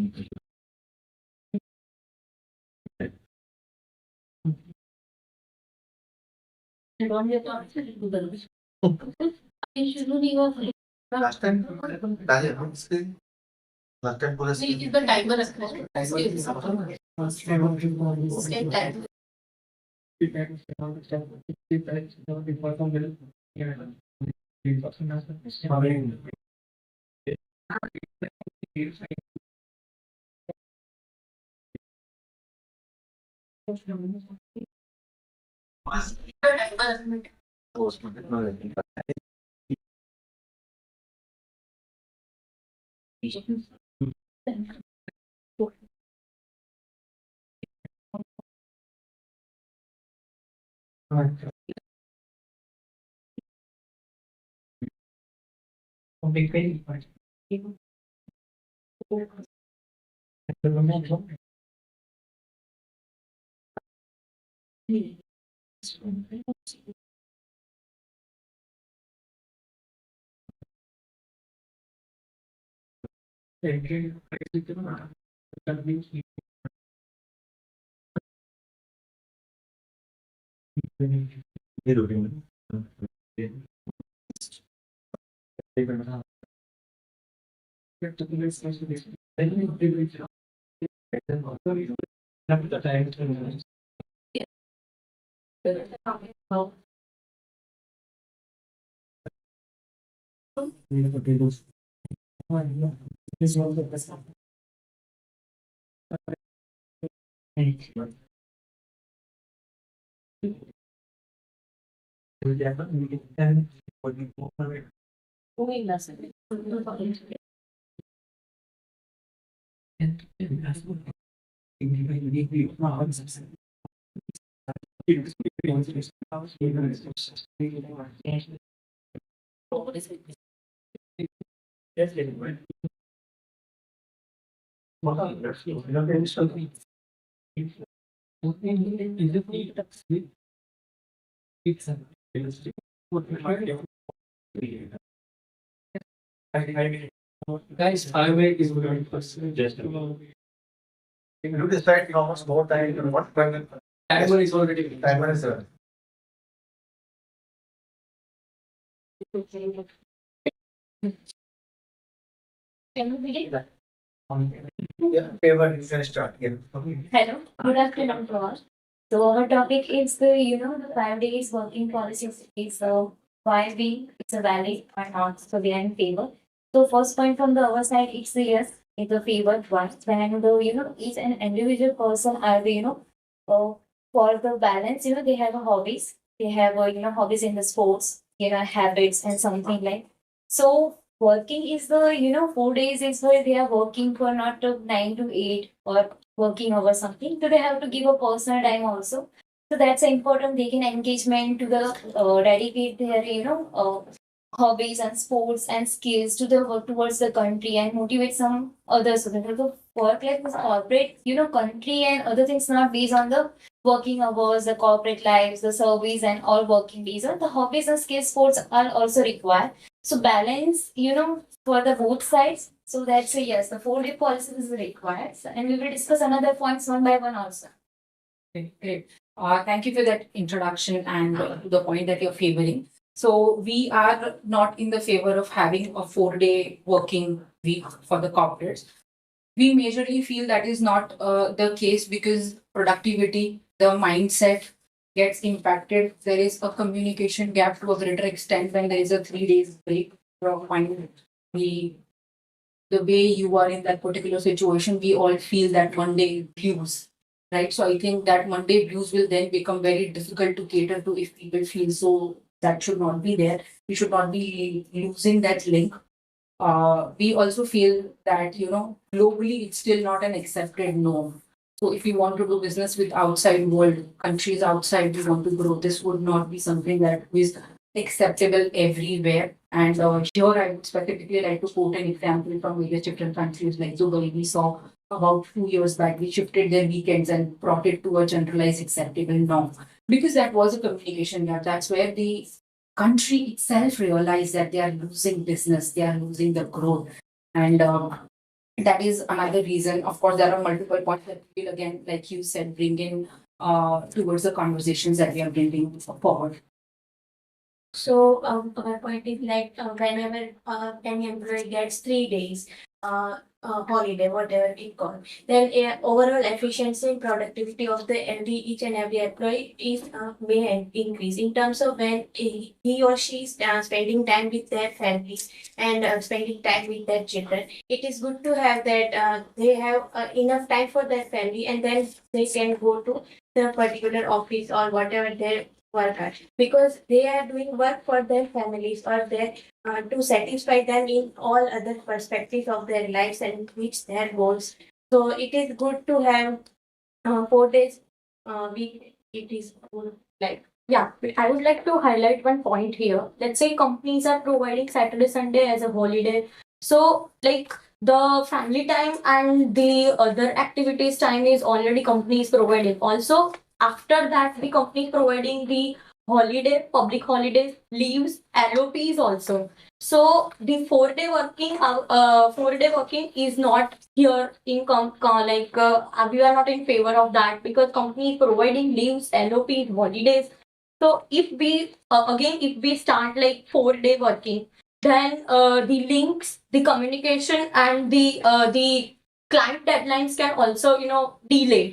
Last time, last time पूरा the timer Guys, highway is very just you decide how much more time and what time. Timer is already timer is yeah, favor you can start again. Hello, good afternoon to all. So our topic is the 5 days working policy is why we it's a valid or not. So we are in favor. So first point from the our side, it's the yes, it's a favored one. When each an individual person are for the balance, they have a hobbies. They have hobbies in the sports, habits and something like. So working is the 4 days is where they are working for not 9 to 8 or working over something. So they have to give a personal time also. So that's important. They can engagement to the dedicate their hobbies and sports and skills to the work towards the country and motivate some others. So that the work life is corporate, country and other things not based on the working hours, the corporate lives, the service and all working days. The hobbies and skills sports are also required. So balance, for the both sides. So that's a yes, the 4-day policy is required. And we will discuss another points one by one also. Okay, great. Thank you for that introduction and the point that you're favoring. So we are not in the favor of having a 4-day working week for the corporates. We majorly feel that is not the case because productivity, the mindset gets impacted. There is a communication gap to a greater extent when there is a 3 days break from mind. The way you are in that particular situation, we all feel that Monday blues, right? So I think that Monday blues will then become very difficult to cater to if people feel so. That should not be there. We should not be losing that link. We also feel that globally it's still not an accepted norm. So if we want to do business with outside world countries outside, we want to grow. This would not be something that is acceptable everywhere. And here I would specifically like to quote an example from various different countries like Dubai. We saw about 2 years back, we shifted their weekends and brought it to a generalized acceptable norm because that was a communication gap. That's where the country itself realized that they are losing business, they are losing the growth. And That is another reason. Of course, there are multiple points that will, again, like you said, bring in towards the conversations that we are bringing forward. So, our point is like whenever any employee gets 3 days holiday, whatever it called, then overall efficiency and productivity of the each and every employee is may increase in terms of when he or she is spending time with their families and spending time with their children. It is good to have that they have enough time for their family, and then they can go to the particular office or whatever their worker, because they are doing work for their families or their to satisfy them in all other perspectives of their lives and reach their goals. So it is good to have 4 days week. It is good. Like, yeah, I would like to highlight one point here. Let's say companies are providing Saturday Sunday as a holiday, so like the family time and the other activities time is already companies providing. Also, after that, the company providing the holiday, public holidays, leaves, LOPs also. So the 4 day working, 4 day working is not here in we are not in favor of that, because company is providing leaves, LOPs, holidays. So if we again if we start like 4 day working, then the links, the communication, and the client deadlines can also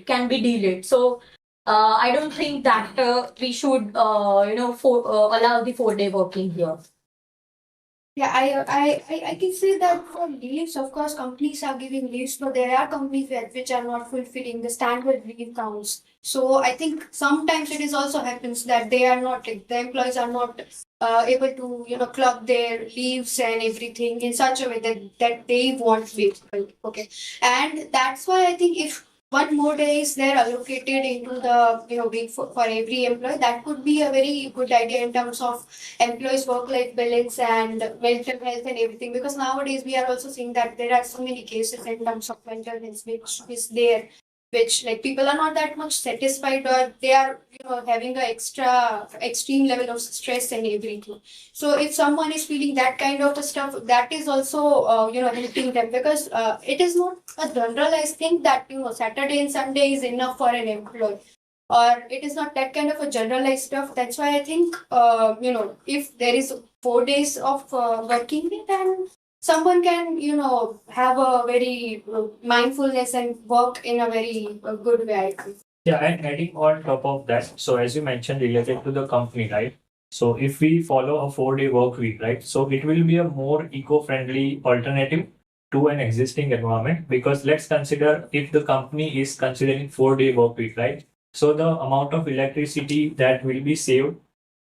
can be delayed. So I don't think that we should allow the 4 day working here. Yeah, I can say that for leaves, of course, companies are giving leaves, but there are companies which are not fulfilling the standard leave counts. So I think sometimes it is also happens that they are not, the employees are not able to, clock their leaves and everything in such a way that they want leave. Okay. And that's why I think if one more day is there allocated into the week for every employee, that could be a very good idea in terms of employees work life balance and mental health and everything, because nowadays we are also seeing that there are so many cases in terms of mental health which is there, which like people are not that much satisfied, or they are having a extra extreme level of stress and everything. So if someone is feeling that kind of stuff, that is also helping them, because it is not a generalized thing that Saturday and Sunday is enough for an employee, or it is not that kind of a generalized stuff. That's why I think if there is 4 days of working week, then someone can have a very mindfulness and work in a very good way, I think. Yeah, and adding on top of that, so as you mentioned related to the company, right? So if we follow a 4 day work week, right? So it will be a more eco-friendly alternative to an existing environment, because let's consider if the company is considering 4 day work week, right? So the amount of electricity that will be saved.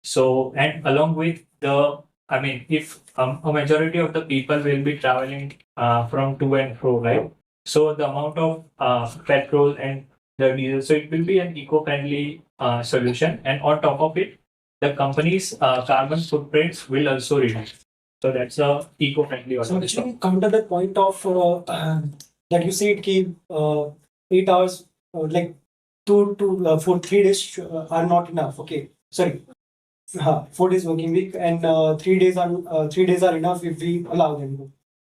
So, and along with the, I mean, if a majority of the people will be traveling from to and fro, right? So the amount of petrol and the diesel. So it will be an eco-friendly solution, and on top of it, the company's carbon footprints will also reduce. So that's a eco-friendly So alternative. actually, counter that point of that you said ki 8 hours, like for 3 days are not enough. Okay, sorry, 4 days working week, and 3 days are enough if we allow them to.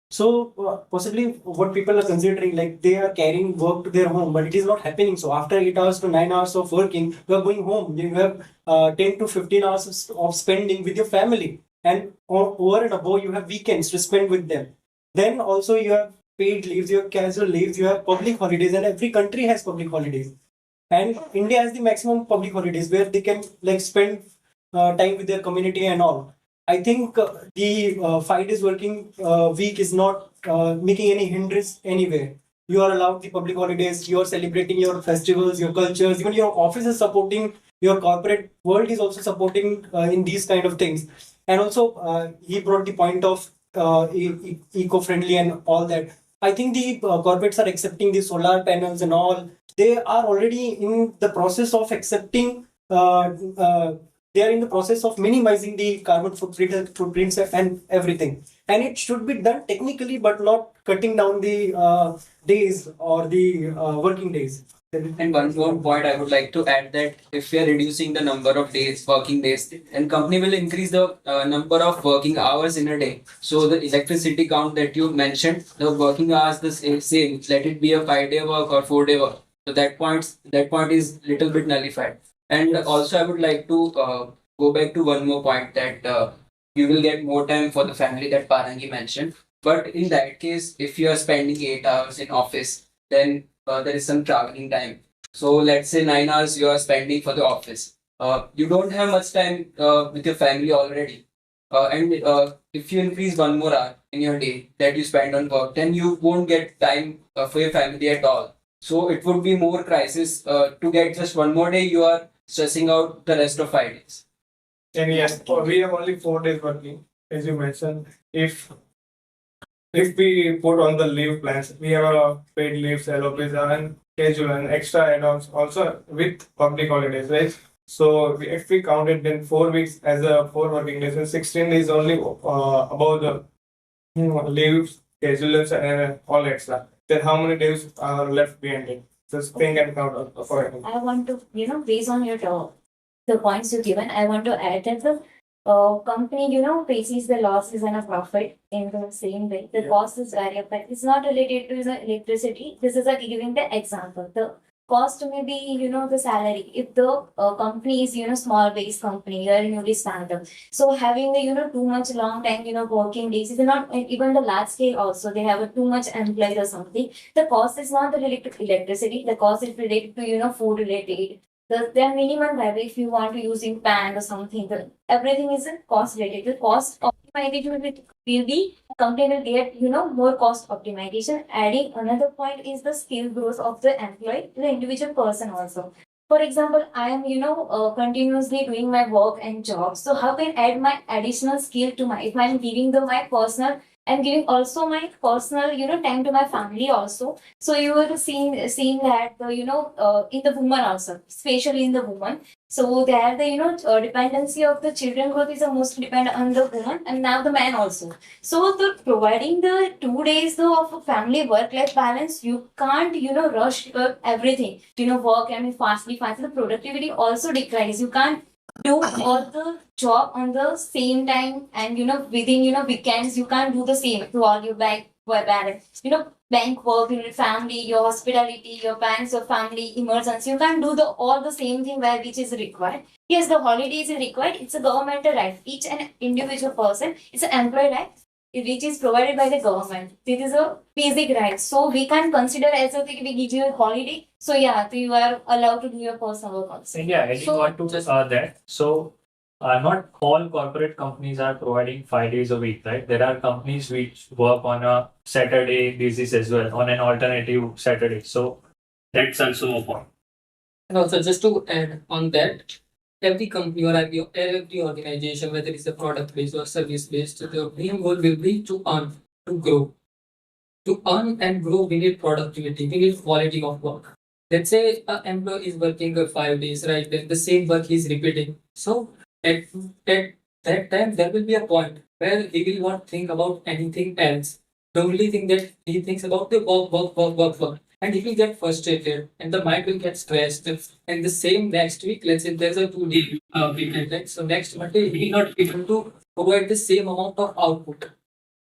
So possibly what people are considering, like they are carrying work to their home, but it is not happening. So after 8 hours to 9 hours of working, you are going home. You have 10 to 15 hours of spending with your family, and over and above, you have weekends to spend with them. Then also you have paid leaves, you have casual leaves, you have public holidays, and every country has public holidays. And India has the maximum public holidays where they can like spend time with their community and all. I think the 5 days working week is not making any hindrance anywhere. You are allowed the public holidays, you are celebrating your festivals, your cultures, even your office is supporting, your corporate world is also supporting in these kind of things. And also, he brought the point of eco friendly and all that. I think the corporates are accepting the solar panels and all. They are already in the process of accepting they are in the process of minimizing the carbon footprints and everything. And it should be done technically, but not cutting down the days or the working days. And one more point I would like to add that if we are reducing the number of days, working days, then company will increase the number of working hours in a day. So the electricity count that you mentioned, the working hours the same. Let it be a 5-day work or 4-day work. So that point is little bit nullified. And also I would like to go back to one more point that you will get more time for the family that Parangi mentioned. But in that case, if you are spending 8 hours in office, then there is some traveling time. So let's say 9 hours you are spending for the office. You don't have much time with your family already. And if you increase one more hour in your day that you spend on work, then you won't get time for your family at all. So it would be more crisis to get just one more day. You are stressing out the rest of 5 days. And yes, we have only 4 days working, as you mentioned. If we put on the leave plans, we have a paid leaves, LOPs, and casual and extra add-ons also with public holidays, right? So if we count it, then 4 weeks as a 4 working days, and 16 days only about the leaves, casuals, and all extra. Then how many days are left behind it? Just think and count for it. I want to, based on your the points you given, I want to add that the company, faces the losses and a profit in the same way. The cost is variable. It's not related to the electricity. This is giving the example. The cost may be, the salary. If the company is, small base company, you are newly startup. So having the, too much long time, working days is not even the large scale also. They have a too much employees or something. The cost is not related to electricity. The cost is related to, food related. The minimum level if you want to use in pan or something, everything is a cost related. The cost optimization will be company will get more cost optimization. Adding another point is the skill growth of the employee, the individual person also. For example, I am continuously doing my work and job. So how can I add my additional skill to my if I'm giving my personal and giving also my personal time to my family also. So you were seeing that the in the woman also, especially in the woman. So there the dependency of the children growth is mostly depend on the woman and now the man also. So the providing the 2 days though of a family work life balance, you can't rush everything. Work fastly. The productivity also declines. You can't do all the job on the same time and within weekends you can't do the same to all your bank balance, bank work, your family, your hospitality, your parents, your family, emergency. You can't do the all the same thing where which is required. Yes, the holidays is required. It's a governmental right. Each and individual person, it's an employee right which is provided by the government. This is a basic right. So we can consider as a thing we give you a holiday. So yeah, so you are allowed to do your personal work also. And yeah, adding on to that. So not all corporate companies are providing 5 days a week, right? There are companies which work on a Saturday basis as well, on an alternative Saturday. So that's also a point. And also, just to add on that, every company or every organization, whether it's a product based or service based, the main goal will be to earn, to grow. To earn and grow, we need productivity, we need quality of work. Let's say an employee is working 5 days, right? Then the same work he's repeating. So at that time, there will be a point where he will not think about anything else. The only thing that he thinks about the work. And he will get frustrated and the mind will get stressed. And the same next week, let's say there's a 2 day weekend, right? So next Monday, he will not be able to provide the same amount of output.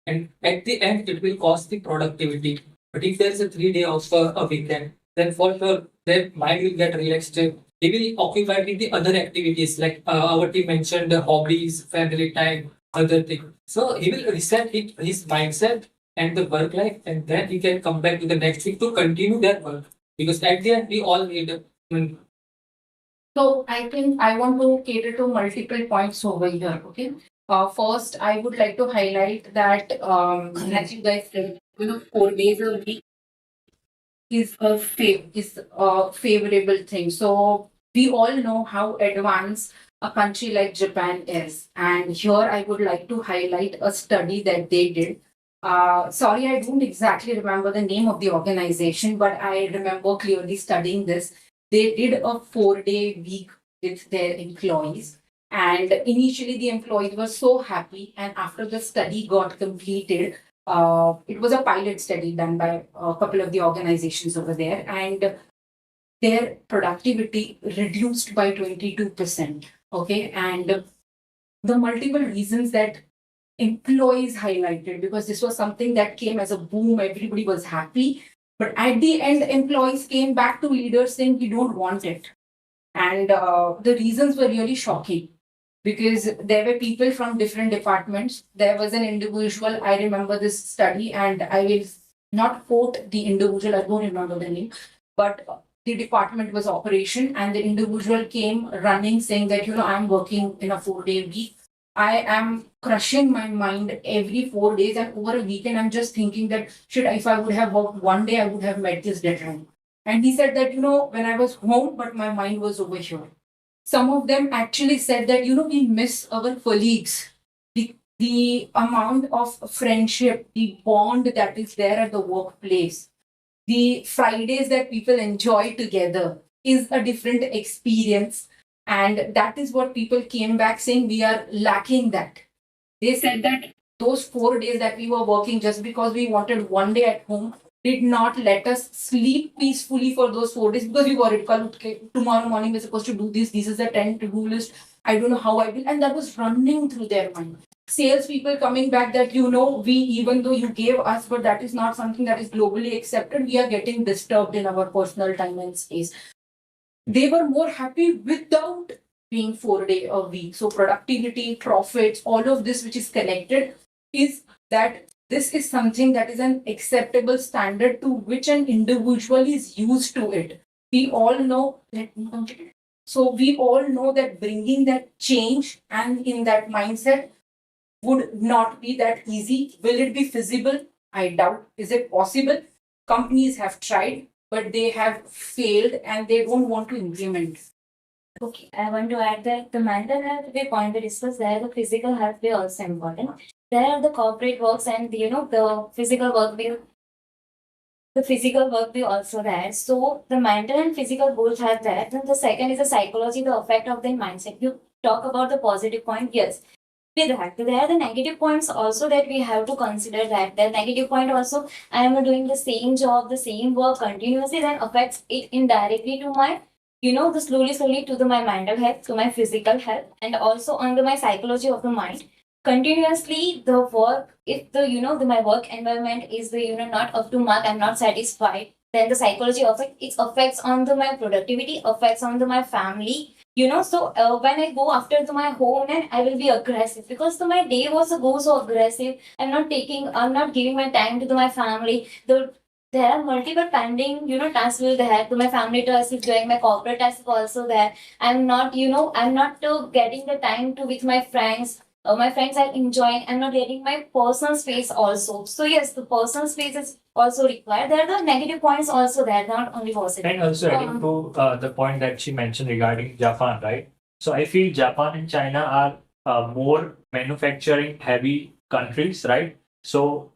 And at the end, it will cost the productivity. But if there is a 3 day of a weekend, then for sure, their mind will get relaxed. He will occupy with the other activities like our team mentioned, the hobbies, family time, other thing. So he will reset his mindset and the work life, and then he can come back to the next week to continue their work. Because at the end, we all need. So I think I want to cater to multiple points over here. Okay. First, I would like to highlight that as you guys said, 4 days a week is a favorable thing. So we all know how advanced a country like Japan is, and here I would like to highlight a study that they did. Sorry, I don't exactly remember the name of the organization, but I remember clearly studying this. They did a 4 day week with their employees, And initially, the employees were so happy. And after the study got completed, it was a pilot study done by a couple of the organizations over there, and their productivity reduced by 22%. Okay. And the multiple reasons that employees highlighted, because this was something that came as a boom, everybody was happy. But at the end, employees came back to leaders saying, we don't want it. And the reasons were really shocking because there were people from different departments. There was an individual, I remember this study, and I will not quote the individual, I don't remember the name, but the department was operation, and the individual came running saying that, I'm working in a 4-day week. I am crushing my mind every 4 days, and over a weekend, I'm just thinking that, if I would have worked one day, I would have met this deadline. And he said that, when I was home, but my mind was over here. Some of them actually said that, we miss our colleagues. The amount of friendship, the bond that is there at the workplace, the Fridays that people enjoy together is a different experience. And that is what people came back saying, we are lacking that. They said that those 4 days that we were working just because we wanted one day at home did not let us sleep peacefully for those 4 days because we worried, okay, tomorrow morning we're supposed to do this. This is the 10 to-do list. I don't know how I will. And that was running through their mind. Sales people coming back that, we, even though you gave us, but that is not something that is globally accepted. We are getting disturbed in our personal time and space. They were more happy without being 4 day a week. So productivity, profits, all of this which is connected is that this is something that is an acceptable standard to which an individual is used to it. We all know that. So we all know that bringing that change and in that mindset would not be that easy. Will it be feasible? I doubt. Is it possible? Companies have tried, but they have failed and they don't want to implement. Okay, I want to add that the mental health we point to discuss there, the physical health be also important. There the corporate works and the physical work be also there. So the mental and physical both have that. Then the second is the psychology, the effect of the mindset. You talk about the positive point, yes. With that, there are the negative points also that we have to consider that. The negative point also, I am doing the same job, the same work continuously, then affects it indirectly to my the slowly to my mental health, to my physical health, and also on my psychology of the mind. Continuously, the work, if my work environment is not up to mark, I'm not satisfied, then the psychology effect, it affects on my productivity, affects on my family. So when I go after to my home and I will be aggressive because my day was go so aggressive. I'm not giving my time to my family. There are multiple pending, tasks will there to my family tasks, doing my corporate tasks also there. I'm not getting the time to with my friends. My friends are enjoying. I'm not getting my personal space also. So yes, the personal space is also required. There are the negative points also there, not only positive. And also adding to the point that she mentioned regarding Japan, right? So I feel Japan and China are more manufacturing heavy countries, right? So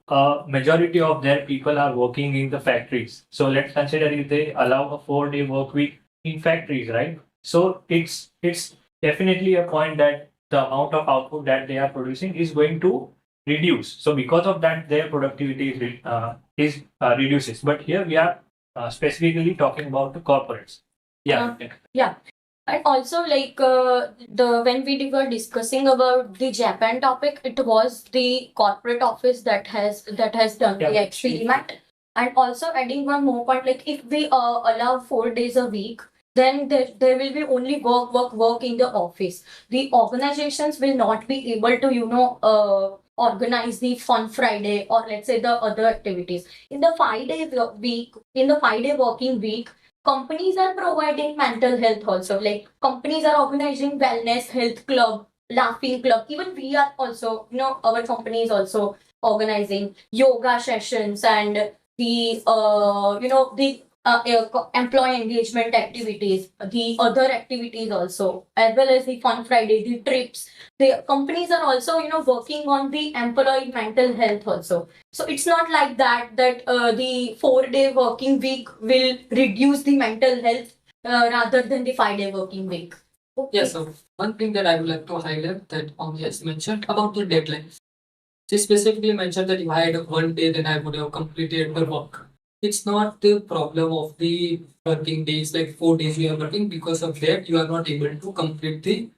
majority of their people are working in the factories. So let's consider if they allow a 4-day work week in factories, right? So it's definitely a point that the amount of output that they are producing is going to reduce. So because of that, their productivity is reduces. But here we are specifically talking about the corporates. Yeah. Yeah. And also, like the when we were discussing about the Japan topic, it was the corporate office that has done the Yeah. experiment. And also adding one more point, like if we allow 4 days a week, then there will be only work in the office. The organizations will not be able to organize the fun Friday or let's say the other activities. In the 5 day working week, companies are providing mental health also. Like companies are organizing wellness, health club, laughing club. Even we are also, our company is also organizing yoga sessions and the the employee engagement activities, the other activities also, as well as the fun Friday, the trips. The companies are also, working on the employee mental health also. So it's not like that the 4-day working week will reduce the mental health rather than the 5-day working week. Okay. Yes, so one thing that I would like to highlight that has mentioned about the deadline. She specifically mentioned that if I had one day, then I would have completed the work. It's not the problem of the working days, like 4 days you are working. Because of that, you are not able to complete the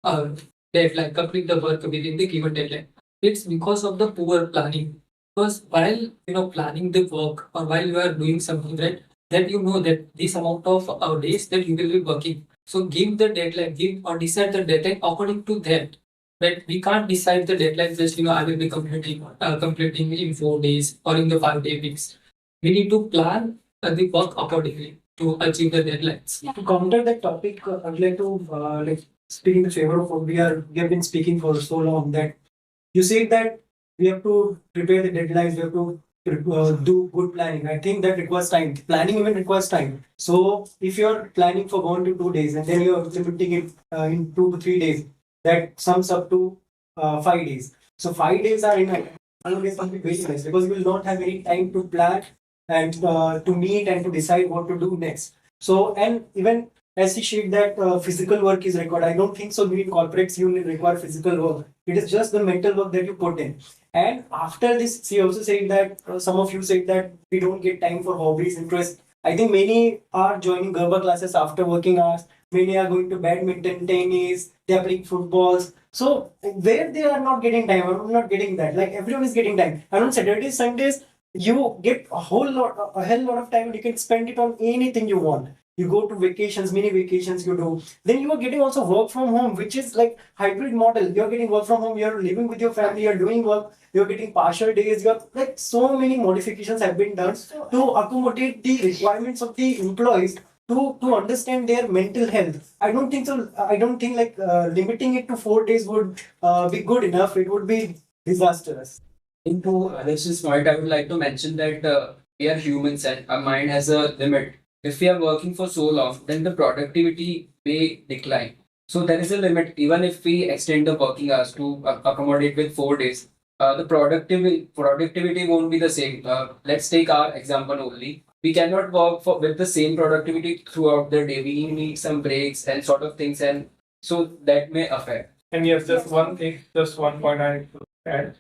uh, deadline, complete the work within the given deadline. It's because of the poor planning. Because while planning the work or while you are doing something, right, that you know that this amount of days that you will be working. So give the deadline, give or decide the deadline according to that. But we can't decide the deadline just I will be completing in 4 days or in the 5 day weeks. We need to plan the work accordingly to achieve the deadlines. To counter that topic, I'd like to speak in the favor of what we have been speaking for so long, that you said that we have to prepare the deadlines, we have to do good planning. I think that requires time. Planning even requires time. So if you're planning for 1 to 2 days and then you're implementing it in 2 to 3 days, that sums up to 5 days. So 5 days are in always something very nice, because you will not have any time to plan and to meet and to decide what to do next. So, and even as he shared that physical work is required, I don't think so. In corporates, you require physical work. It is just the mental work that you put in. And after this, she also said that some of you said that we don't get time for hobbies, interests. I think many are joining Garba classes after working hours. Many are going to badminton, tennis. They are playing footballs. So where they are not getting time, I'm not getting that. Like everyone is getting time. And on Saturdays, Sundays, you get a hell lot of time, and you can spend it on anything you want. You go to vacations, mini vacations you do. Then you are getting also work from home, which is like hybrid model. You're getting work from home, you're living with your family, you're doing work, you're getting partial days, you're like so many modifications have been done to accommodate the requirements of the employees to understand their mental health. I don't think so. I don't think like limiting it to 4 days would be good enough. It would be disastrous. Into Alex's point, I would like to mention that we are humans and our mind has a limit. If we are working for so long, then the productivity may decline. So there is a limit. Even if we extend the working hours to accommodate with 4 days, the productivity won't be the same. Let's take our example only. We cannot work with the same productivity throughout the day. We need some breaks and sort of things, and so that may affect. And yes, just one thing, just one point I need to add.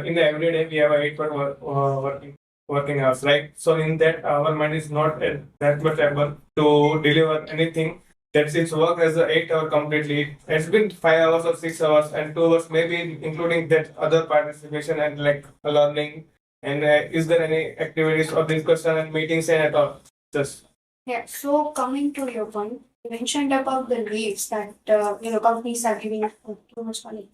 In the everyday we have a 8 hour working hours, right? So in that our mind is not that much able to deliver anything. That its work as a 8 hour completely. It's been 5 hours or 6 hours, and 2 hours maybe including that other participation and like learning. And is there any activities or discussion and meetings and at all? Just Yeah, so coming to your point, you mentioned about the leaves that companies are giving too much money.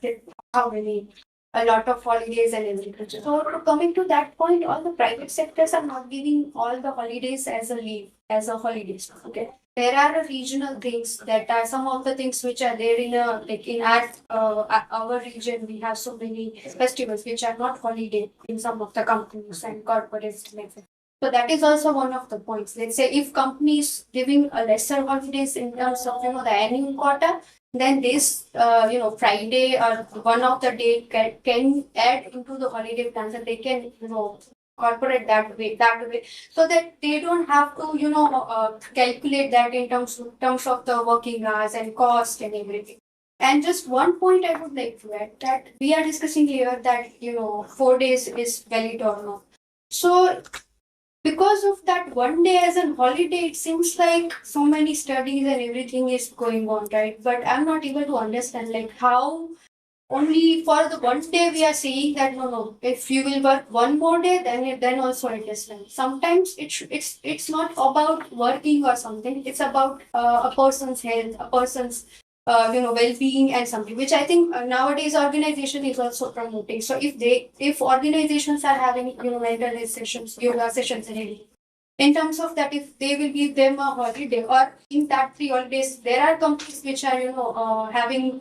How many? A lot of holidays and everything. So coming to that point, all the private sectors are not giving all the holidays as a leave, as a holidays. Okay. There are regional things that are some of the things which are there in a like in our region. We have so many festivals which are not holiday in some of the companies and corporates. So that is also one of the points. Let's say if companies giving a lesser holidays in terms of the annual quota, then this Friday or one of the day can add into the holiday plans, and they can incorporate that way so that they don't have to calculate that in terms of the working hours and cost and everything. And just one point I would like to add, that we are discussing here that 4 days is valid or not. So because of that one day as a holiday, it seems like so many studies and everything is going on, right? But I'm not able to understand like how only for the one day we are saying that no, if you will work one more day, then also it is fine. Sometimes it's not about working or something. It's about a person's health, a person's well-being and something, which I think nowadays organization is also promoting. So if organizations are having mental health sessions, yoga sessions and everything, in terms of that, if they will give them a holiday, or in that 3 holidays, there are companies which are having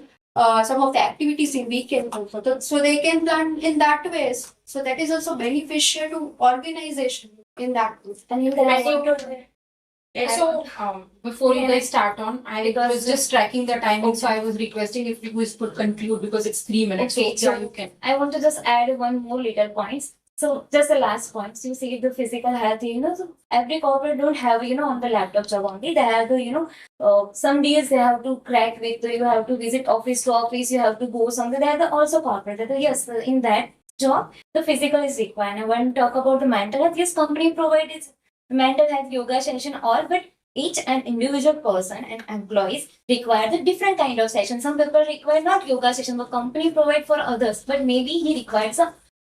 some of the activities in weekend also. So they can plan in that ways. So that is also beneficial to organization in that way. And you can also So, before you guys start on, I was just tracking the timing, so I was requesting if you guys could conclude because it's 3 minutes. Okay, so so you can. I want to just add one more little points. So just the last point, so you see the physical health, so every corporate don't have, on the laptop job only. They have the, some days they have to crack with, you have to visit office to office, you have to go somewhere. They are the also corporate. Yes, in that job, the physical is required. And when we talk about the mental health, yes, company provides mental health yoga session, all, but each and individual person and employees require the different kind of session. Some people require not yoga session, but company provide for others. But maybe he requires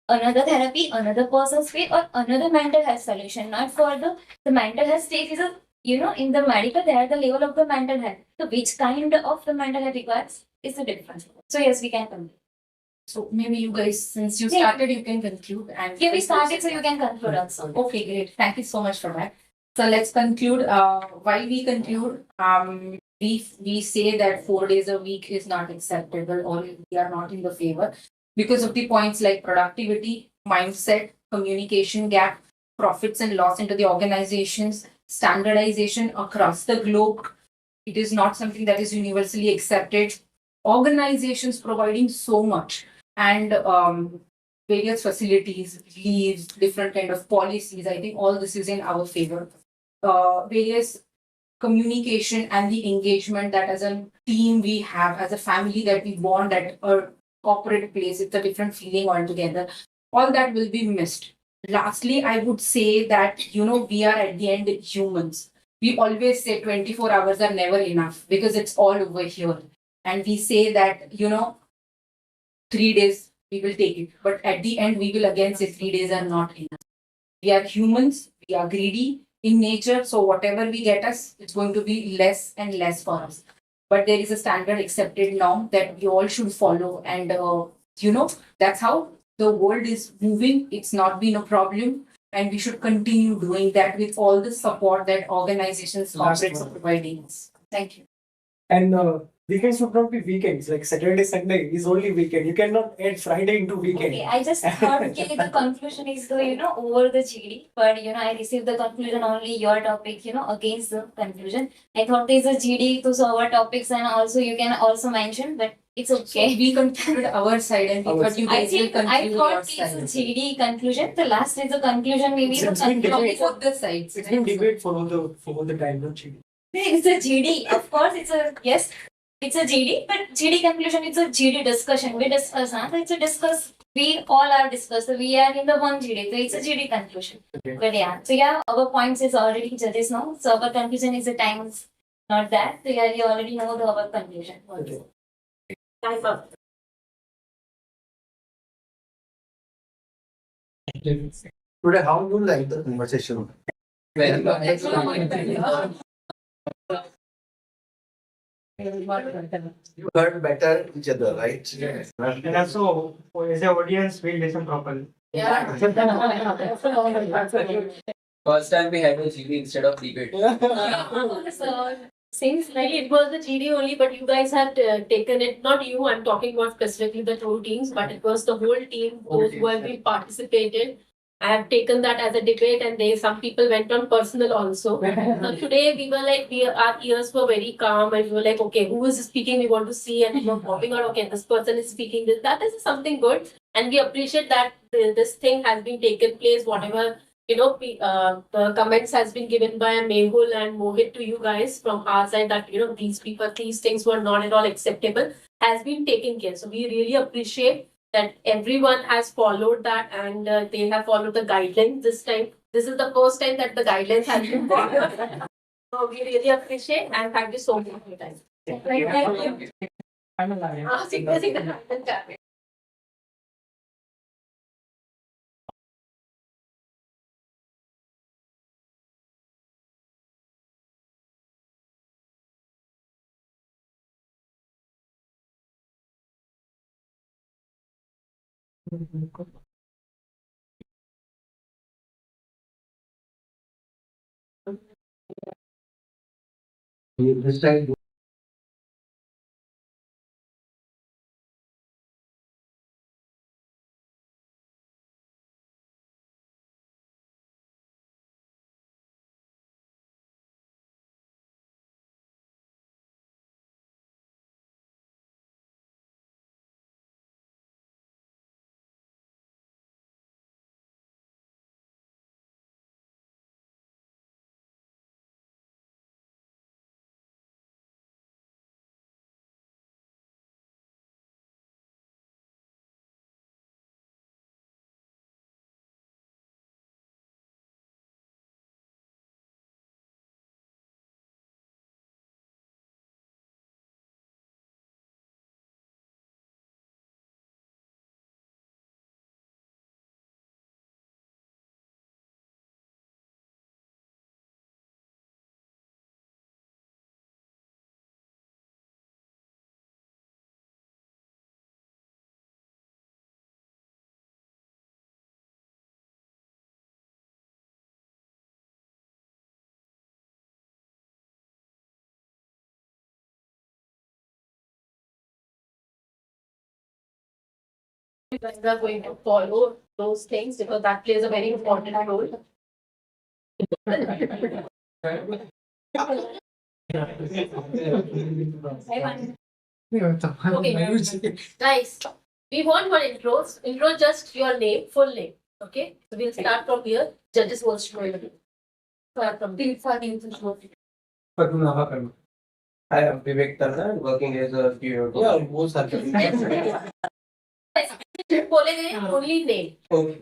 another therapy, another person's way, or another mental health solution. Not for the mental health stage is a, in the medical, they are the level of the mental health. So which kind of the mental health requires is the difference. So yes, we can conclude. So maybe you guys, since you Yeah. started, you can conclude. And Yeah, we started, so you can conclude also. Okay, great. Thank you so much for that. So let's conclude. While we conclude, we say that 4 days a week is not acceptable, or we are not in the favor because of the points like productivity, mindset, communication gap, profits and loss into the organizations, standardization across the globe. It is not something that is universally accepted. Organizations providing so much, and various facilities, leaves, different kind of policies. I think all this is in our favor. Various communication and the engagement that as a team we have, as a family that we bond at a corporate place, it's a different feeling altogether. All that will be missed. Lastly, I would say that, we are at the end humans. We always say 24 hours are never enough because it's all over here. And we say that, 3 days we will take it. But at the end, we will again say 3 days are not enough. We are humans, we are greedy in nature. So whatever we get us, it's going to be less and less for us. But there is a standard accepted norm that we all should follow. And, that's how the world is moving. It's not been a problem. And we should continue doing that with all the support that organizations, corporates are providing us. Thank you. And weekends should not be weekends. Like Saturday, Sunday is only weekend. You cannot add Friday into weekend. Okay, I just thought okay, the conclusion is the over the GD, but I received the conclusion only your topic against the conclusion. I thought there's a GD to our topics and also you can also mention, but it's So okay. we concluded our side and we Our thought you I guys will think I conclude your thought it's side. a GD conclusion. The last is the conclusion, maybe It's the been conclusion. debate. Both the sides. It's been debate for all the time, don't you? It's a GD. Of course, it's a yes. It's a GD, but GD conclusion. It's a GD discussion. We discuss, huh? It's a discuss. We all are discussed. So we are in the one GD. So it's a GD conclusion. Okay. But yeah. So yeah, our points is already judges now. So our conclusion is the times not that. So yeah, you already know our conclusion. Okay. Time up. Today, how you like the conversation? Very much. You heard better each other, right? Yes. And also, as an audience, we listen properly. First time we had a GD instead of debate. So, seems like it was the GD only, but you guys had taken it, not you, I'm talking about specifically the two teams, but it was the whole team, those who have been participated. I have taken that as a debate, and some people went on personal also. So today we were like, our ears were very calm, and we were like, okay, who is speaking? We want to see, and we were popping out, okay, this person is speaking. That is something good, and we appreciate that this thing has been taken place, whatever the comments has been given by Mehul and Mohit to you guys from our side that these things were not at all acceptable has been taken care. So we really appreciate that everyone has followed that and they have followed the guidelines this time. This is the first time that the guidelines have been followed. So we really appreciate and thank you so much for your time. Thank you. This time, You guys are going to follow those things because that plays a very important role. Okay, guys, we want one intros. Intro just your name, full name. Okay, so we'll start from here. Judges will start from here. I am Vivek Tanna, working as a PO. Yeah, both are बोलेंगे only name. Okay.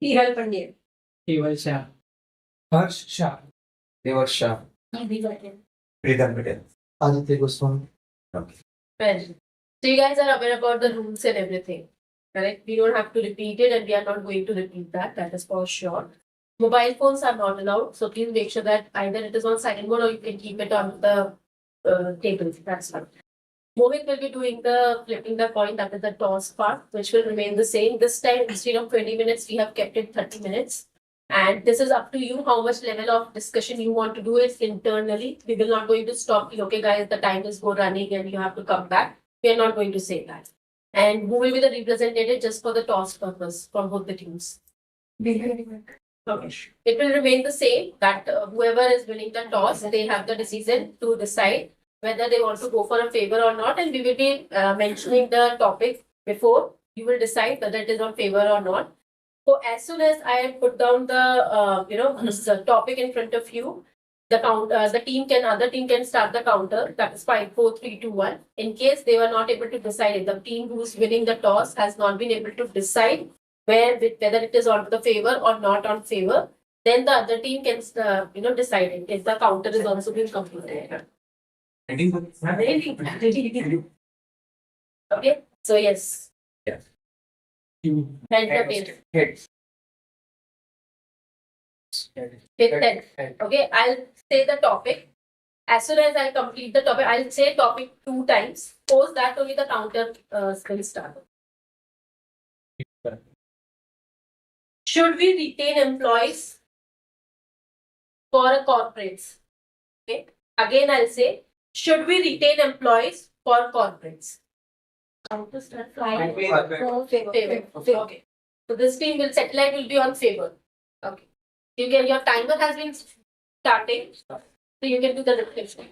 Hihal Pandey. Keval Shah. Harsh Shah. Devar Shah. Pritam Patel. Aditya Goswami. Well, so you guys are aware about the rules and everything, correct? We don't have to repeat it, and we are not going to repeat that. That is for sure. Mobile phones are not allowed, so please make sure that either it is on silent mode or you can keep it on the table. That's fine. Mohit will be doing the flipping the coin, that is the toss part, which will remain the same. This time, instead of 20 minutes, we have kept it 30 minutes. And this is up to you how much level of discussion you want to do it internally. We will not going to stop you. Okay, guys, the time is go running and you have to come back. We are not going to say that. And who will be the representative just for the toss purpose from both the teams? Okay. It will remain the same that whoever is winning the toss, they have the decision to decide whether they want to go for a favor or not. And we will be mentioning the topic before you will decide whether it is on favor or not. So as soon as I put down the this topic in front of you, the other team can start the counter. That is 5, 4, 3, 2, 1. In case they were not able to decide, if the team who's winning the toss has not been able to decide whether it is on the favor or not on favor, then the other team can decide it if the counter is also being completed. Okay, so yes. Yes. Heads up is Heads. with heads. Okay, I'll say the topic. As soon as I complete the topic, I'll say topic 2 times. Post that only the counter will start. Should we retain employees for a corporates? Okay. Again, I'll say, should we retain employees for corporates? Counter start from favor. Okay. So this team will satellite will be on favor. Okay. Your timer has been starting. So you can do the reflection.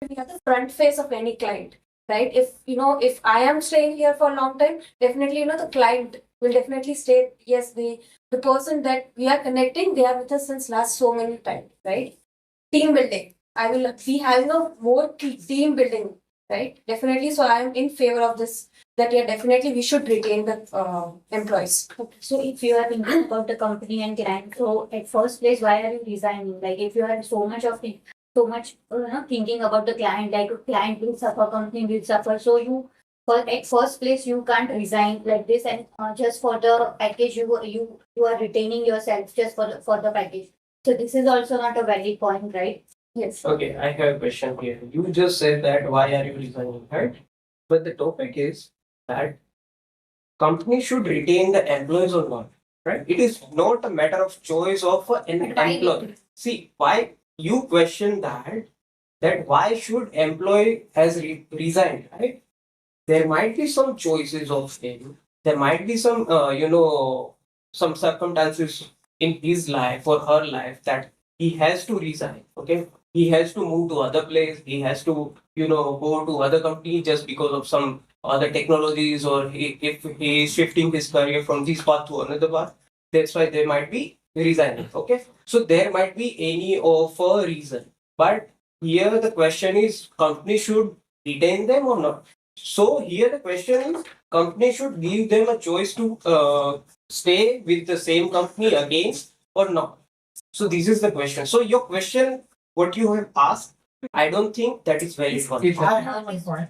we are the front face of any client, right? If I am staying here for a long time, definitely, the client will definitely stay. Yes, the person that we are connecting, they are with us since last so many times, right? Team building. I will be having a more team building, right? Definitely. So I am in favor of this. That yeah, definitely we should retain the employees. Okay, so if you are thinking about the company and client, so at first place, why are you resigning? Like if you have so much thinking about the client, like client will suffer, company will suffer. So at first place you can't resign like this, and just for the package you are retaining yourself just for the package. So this is also not a valid point, right? Yes. Okay, I have a question here. You just said that why are you resigning, right? But the topic is that company should retain the employees or not, right? It is not a matter of choice of an Why employee. See, why you question that why should employee has resigned, right? There might be some choices of him. There might be some, some circumstances in his life or her life that he has to resign. Okay, he has to move to other place. He has to, go to other company just because of some other technologies, or if he is shifting his career from this path to another path. That's why there might be resigning. Okay, so there might be any of a reason, but here the question is, company should retain them or not. So here the question is, company should give them a choice to stay with the same company again or not. So this is the question. So your question, what you have asked, I don't think that is valid for me. I have one point.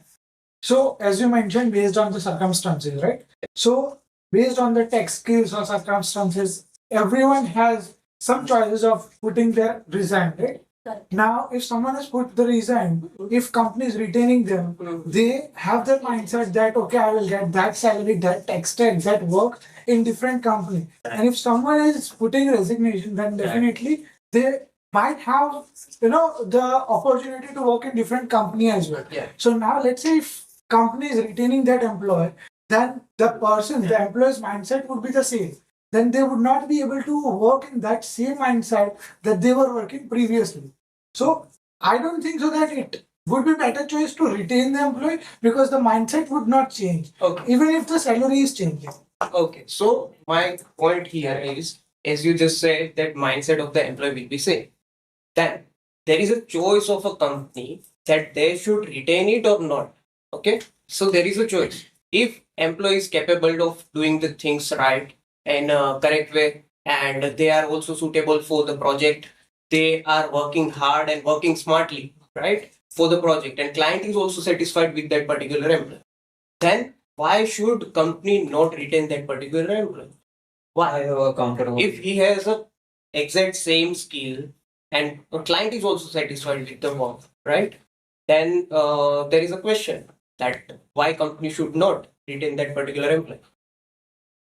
So, as you mentioned, based on the circumstances, right? So, based on the tech skills or circumstances, everyone has some choices of putting their resign, right? Correct. Now, if someone has put the resign, if company is retaining them, they have the mindset that okay, I will get that salary, that tech stack, that work in different company. And if someone is putting resignation, then definitely they might have the opportunity to work in different company as well. Yeah. So now let's say if company is retaining that employee, then the employee's mindset would be the same. Then they would not be able to work in that same mindset that they were working previously. So I don't think so that it would be better choice to retain the employee because the mindset would not change, Okay. even if the salary is changing. Okay. So my point here is, as you just said, that mindset of the employee will be same. Then there is a choice of a company that they should retain it or not. Okay, so there is a choice. If employee is capable of doing the things right and correct way, and they are also suitable for the project, they are working hard and working smartly, right, for the project, and client is also satisfied with that particular employee, then why should company not retain that particular employee? Why? I have a counter. If he has a exact same skill and a client is also satisfied with the work, right? Then there is a question that why company should not retain that particular employee.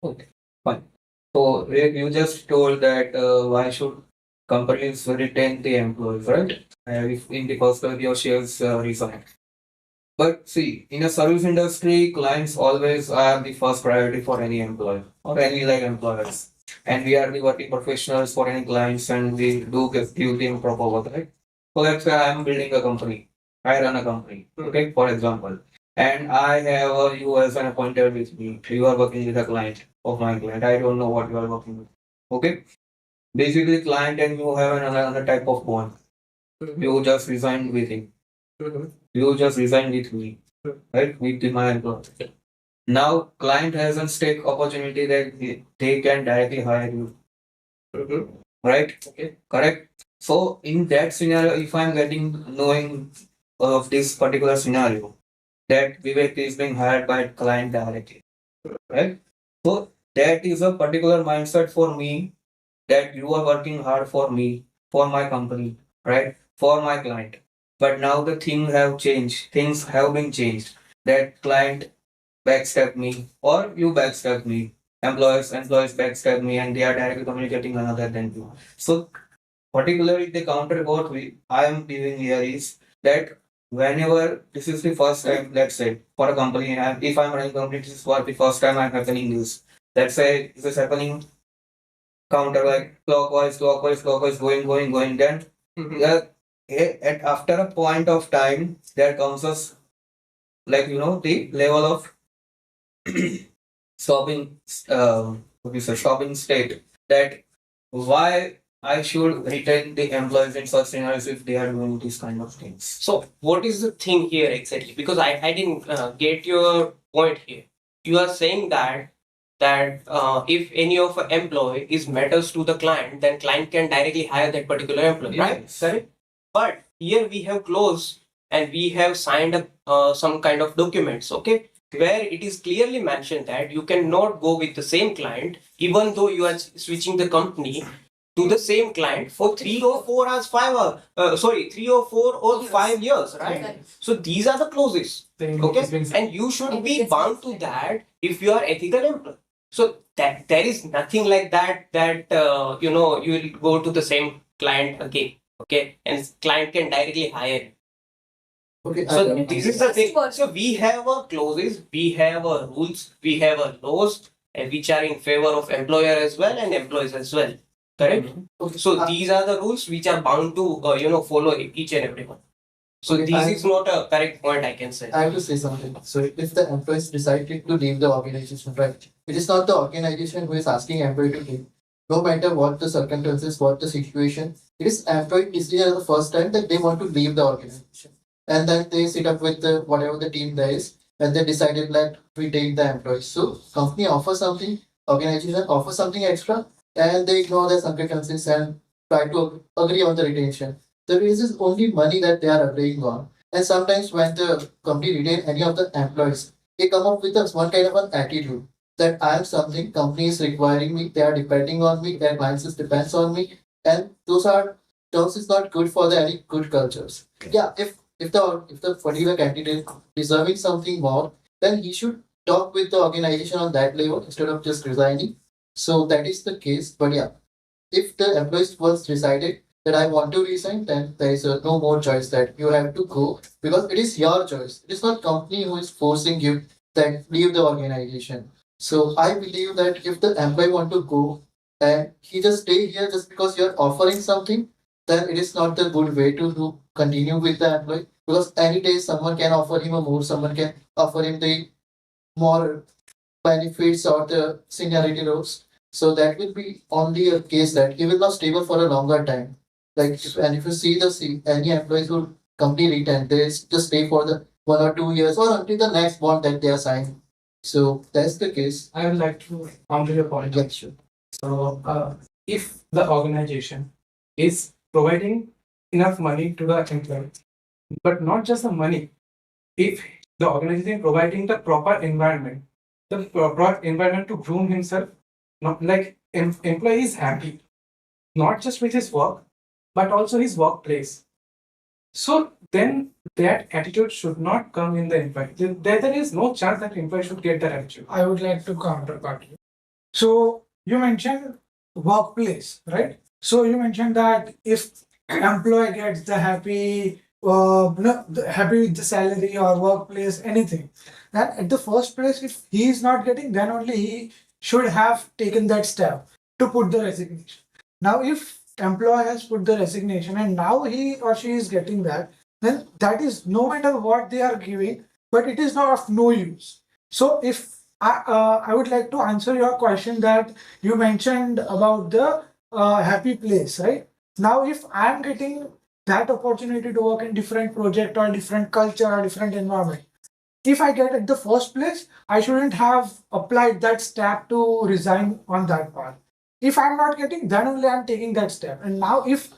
Okay, fine. So you just told that why should companies retain the employees, right? If in the first place your shares resign. But see, in a service industry, clients always are the first priority for any employee or any like employers. And we are the working professionals for any clients, and we do give them proper work, right? So let's say I am building a company. I run a company, okay, for example. And I have you as an appointed with me. You are working with a client of my client. I don't know what you are working with. Okay. Basically, client and you have another type of bond. You just resigned with him. You just resigned with me, right? With my employer. Now, client has a stake opportunity that they can directly hire you, right? Okay, correct. So, in that scenario, if I'm getting knowing of this particular scenario, that Vivek is being hired by client directly, right? So, that is a particular mindset for me that you are working hard for me, for my company, right? For my client. But now the things have changed. Things have been changed. That client backstab me or you backstab me. Employees backstab me and they are directly communicating another than you. So particularly the counter what I am giving here is that whenever this is the first time, let's say for a company, and if I'm running a company, this is for the first time I'm happening this. Let's say this is happening counter like clockwise, going. Then at after a point of time, there comes us like the level of stopping what you say stopping state that why I should retain the employees in such scenarios if they are doing these kind of things. So what is the thing here exactly? Because I didn't get your point here. You are saying that if any of a employee is matters to the client, then client can directly hire that particular employee, right? Yes. Correct. But here we have clause and we have signed up some kind of documents, okay, where it is clearly mentioned that you cannot go with the same client even though you are switching the company to the same client for 3 or 4 hours, 5 hours, 3 or 4 or 5 years, right? So these are the clauses, okay? And you should be bound to that if you are ethical employee. So that there is nothing like that you will go to the same client again, okay? And client can directly hire you. Okay. So this is the thing. So we have a clauses, we have a rules, we have a laws, and which are in favor of employer as well and employees as well. Correct. Okay. So these are the rules which are bound to follow each and every one. So Okay, this is not a correct point, I can say. I have to say something. So if the employees decided to leave the organization, right? It is not the organization who is asking employee to leave. No matter what the circumstances, what the situation, it is employee decision the first time that they want to leave the organization. And then they sit up with the whatever the team there is, and they decided that we take the employees. So company offers something, organization offers something extra, and they ignore the circumstances and try to agree on the retention. The reason is only money that they are agreeing on. And sometimes when the company retain any of the employees, they come up with one kind of an attitude that I am something, company is requiring me, they are depending on me, their clients depends on me, and those are terms is not good for the any good cultures. Yeah, if the particular candidate deserving something more, then he should talk with the organization on that level instead of just resigning. So that is the case. But yeah, if the employees was decided that I want to resign, then there is no more choice that you have to go because it is your choice. It is not company who is forcing you that leave the organization. So I believe that if the employee want to go and he just stay here just because you're offering something, then it is not the good way to continue with the employee because any day someone can offer him a more, someone can offer him the more benefits or the seniority roles. So that will be only a case that he will not stable for a longer time. Like if you see any employees who company retain, they just stay for the 1 or 2 years or until the next bond that they are signing. So that's the case. I would like to counter your point. Yeah, sure. So, if the organization is providing enough money to the employee, but not just the money, if the organization is providing the proper environment, the proper environment to groom himself, not like employee is happy, not just with his work, but also his workplace. So then that attitude should not come in the employee. There is no chance that employee should get that attitude. I would like to counterpart you. So you mentioned workplace, right? So you mentioned that if employee gets the happy, happy with the salary or workplace, anything, then at the first place, if he is not getting, then only he should have taken that step to put the resignation. Now, if employee has put the resignation and now he or she is getting that, then that is no matter what they are giving, but it is not of no use. So if I would like to answer your question that you mentioned about the happy place, right? Now, if I'm getting that opportunity to work in different project or different culture or different environment, if I get at the first place, I shouldn't have applied that step to resign on that part. If I'm not getting, then only I'm taking that step. And now, if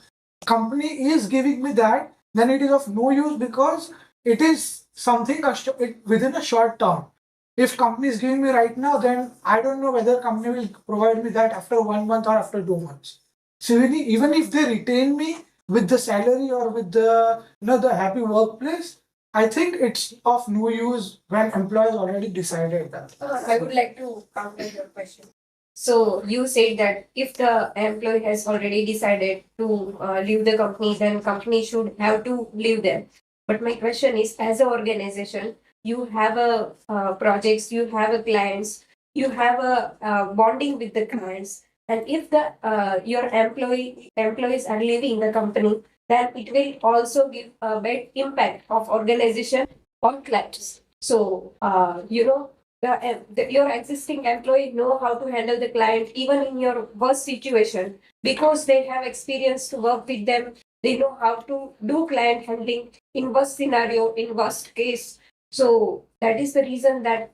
company is giving me that, then it is of no use because it is something within a short term. If company is giving me right now, then I don't know whether company will provide me that after 1 month or after 2 months. So even if they retain me with the salary or with the the happy workplace, I think it's of no use when employers already decided that. I would like to counter your question. So you said that if the employee has already decided to leave the company, then company should have to leave them. But my question is, as an organization, you have a projects, you have a clients, you have a bonding with the clients. And if the your employees are leaving the company, then it will also give a bad impact of organization on clients. So your existing employee know how to handle the client even in your worst situation, because they have experience to work with them. They know how to do client handling in worst scenario, in worst case. So that is the reason that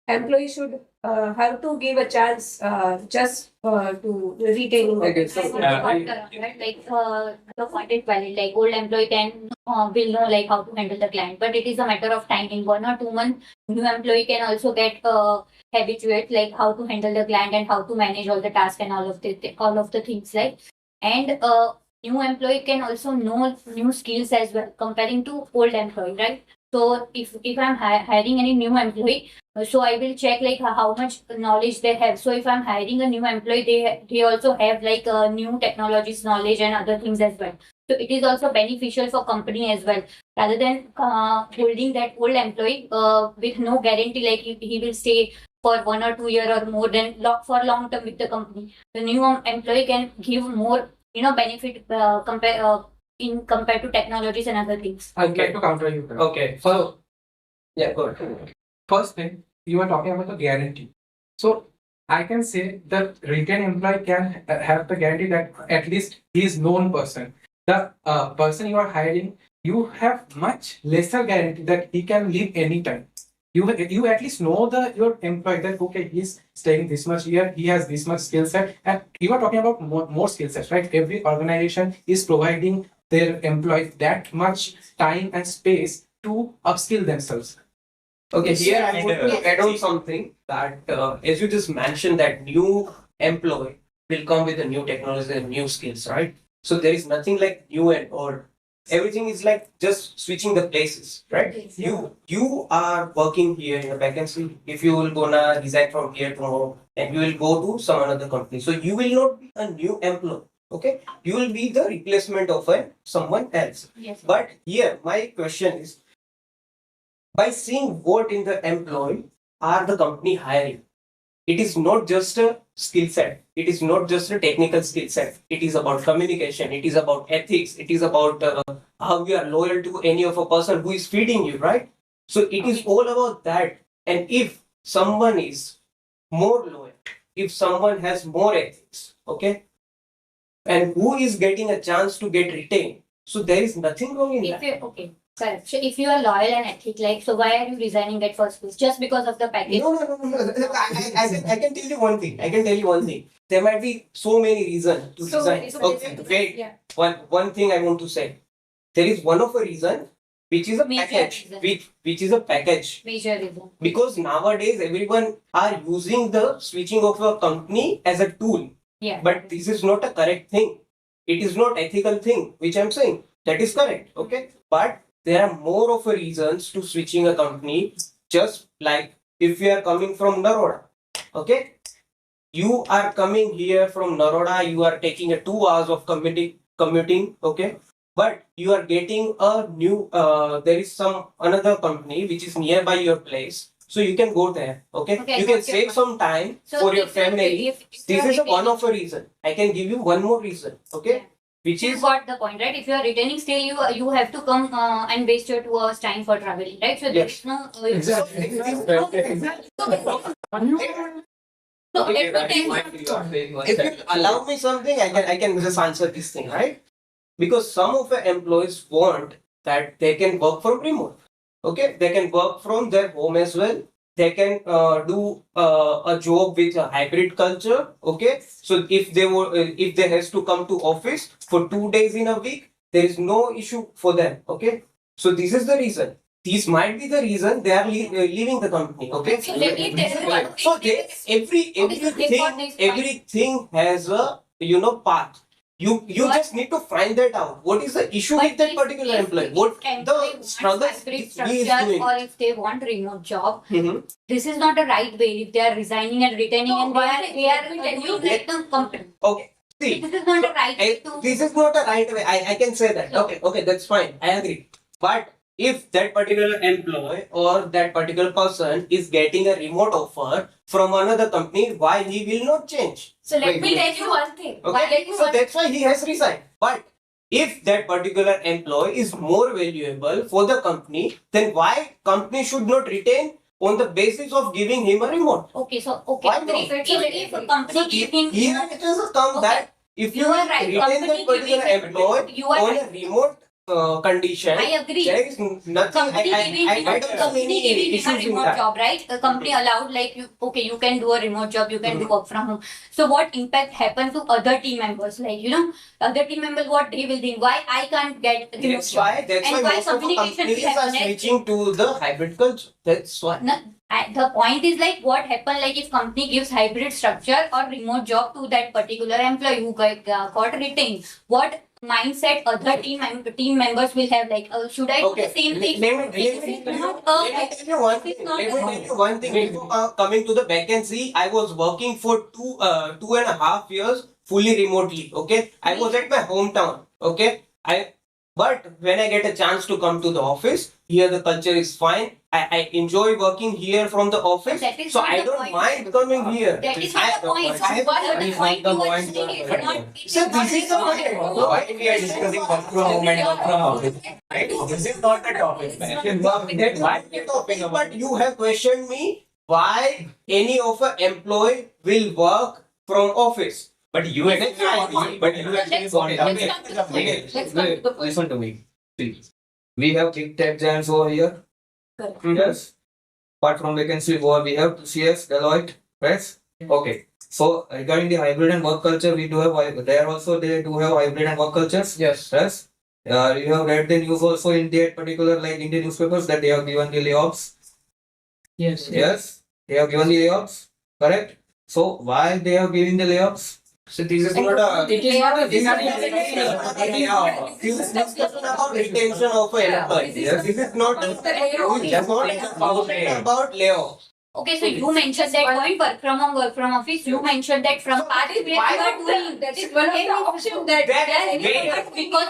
employee should have to give a chance just to retaining. Okay, so Right, like the point is valid. Like old employee can will know like how to handle the client, but it is a matter of time. In 1 or 2 months, new employee can also get habituate like how to handle the client and how to manage all the tasks and all of the things, like. And new employee can also know new skills as well comparing to old employee, right? So if I'm hiring any new employee, so I will check like how much knowledge they have. So if I'm hiring a new employee, they also have like new technologies knowledge and other things as well. So it is also beneficial for company as well, rather than holding that old employee with no guarantee like he will stay for 1 or 2 year or more than for long term with the company. The new employee can give more benefit compared to technologies and other things. I would like to counter you. okay, So, yeah, go ahead. first thing, you are talking about the guarantee. So, I can say the retained employee can have the guarantee that at least he is known person. The person you are hiring, you have much lesser guarantee that he can leave anytime. You at least know your employee that okay, he's staying this much here, he has this much skill set, and you are talking about more skill sets, right? Every organization is providing their employees that much time and space to upskill themselves. Okay, here I And, want to add on something that as you just mentioned that new employee will come with a new technology and new skills, right? So there is nothing like new and old. Everything is like just switching the places, right? You are working here in a vacancy. If you will gonna resign from here tomorrow and you will go to some another company, so you will not be a new employee. Okay, you will be the replacement of someone else. Yes. But here my question is, by seeing what in the employee are the company hiring, it is not just a skill set, it is not just a technical skill set, it is about communication, it is about ethics, it is about how you are loyal to any of a person who is feeding you, right? So it is all about that. And if someone is more loyal, if someone has more ethics, okay, and who is getting a chance to get retained, so there is nothing wrong in If that. you okay, correct. So if you are loyal and ethic, like, so why are you resigning at first place? Just because of the package? No. I can tell you one thing. I can tell you one thing. There might be so many reasons to resign. Okay, wait. Yeah. One thing I want to say. There is one of a reason which is a Major package. reason. Which is a package. Major reason. Because nowadays everyone are using the switching of a company as a tool. Yeah. But this is not a correct thing. It is not ethical thing, which I'm saying. That is correct. Okay. But there are more of a reasons to switching a company. Just like if you are coming from Naroda, okay, you are coming here from Naroda, you are taking a 2 hours of commuting, okay, but you are getting a new there is some another company which is nearby your place, so you can go there, okay, Okay, you got can your save point. some time So for your if you are- family. if This you is are one of a reason. I can give you one more reason, okay, Yeah. which You is got the point, right? If you are returning, still you have to come and waste your 2 hours time for traveling, right? So there Yes. is no so Okay, let me tell you. if you allow me something, I can just answer this thing, right? Because some of the employees want that they can work from remote. Okay, they can work from their home as well. They can do a job with a hybrid culture. Okay, so if they has to come to office for 2 days in a week, there is no issue for them. Okay, so this is the reason. These might be the reason they are leaving the company. Okay, So let me tell you one so thing. everything has a path. You But- just need to find that out. What is the issue But with that if- particular if- employee? if What employee the wants struggles hybrid he is structure, doing? or if they want remote job, Mhm. this is not a right way. If they are resigning and returning and they are doing like the company. Okay. See, This is not a right way to. this is not a right way. I can say that. Okay, that's fine. I agree. But if that particular employee or that particular person is getting a remote offer from another company, why he will not change? So let Wait, me wait. tell you one thing. Okay, so that's why he has resigned. But if that particular employee is more valuable for the company, then why company should not retain on the basis of giving him a remote? Okay, so okay, Why not? great. If a company gives him, Here it has come Okay. that if you You are right. retain Company that particular giving- employee you are on right. a remote condition, I agree. there is nothing. Company giving him, I don't see company any giving him a issues in remote that. job, right? The company allowed like you, okay, you can do a remote job, you can do work from home. So what impact happened to other team members? Like, other team members, what they will think? Why I can't get remote That's job? why And why most of the communication will companies are happen? switching to the hybrid culture. That's why. No, the point is like what happened like if company gives hybrid structure or remote job to that particular employee who got retained, what mindset other team members will have like should I do the same thing? Let me tell you one thing. Let me tell you one thing. Before coming to the vacancy, I was working for 2.5 years fully remotely. Okay, I was at my hometown. Okay, but when I get a chance to come to the office, here the culture is fine. I enjoy working here from the office, That is so not I the don't point. mind coming here. That is not the point. So I- what that the is point not you the are point. saying is not. So this is the point. Why we are discussing work from home and work from office, right? This is not the topic. That's why we are talking about. But you have questioned me why any of a employee will work from office. But you actually, but you actually point out. Let's come to the point. Let's come to the point. Listen to me. See, we have big tech giants over here. Correct. Yes. Apart from vacancy, we have TCS, Deloitte, right? Okay. So regarding the hybrid and work culture, we do have there also they do have hybrid and work cultures. Yes. Yes. You have read the news also in that particular like Indian newspapers that they have given the layoffs. Yes. Yes. They have given the layoffs. Correct. So why they have given the layoffs? So this is not a. It is not a This is discussion about retention of an employee. Yes. This is not about layoff. Okay, so you mentioned that point work from home, work from office. You mentioned that from past where you are doing. That is one of the options that Because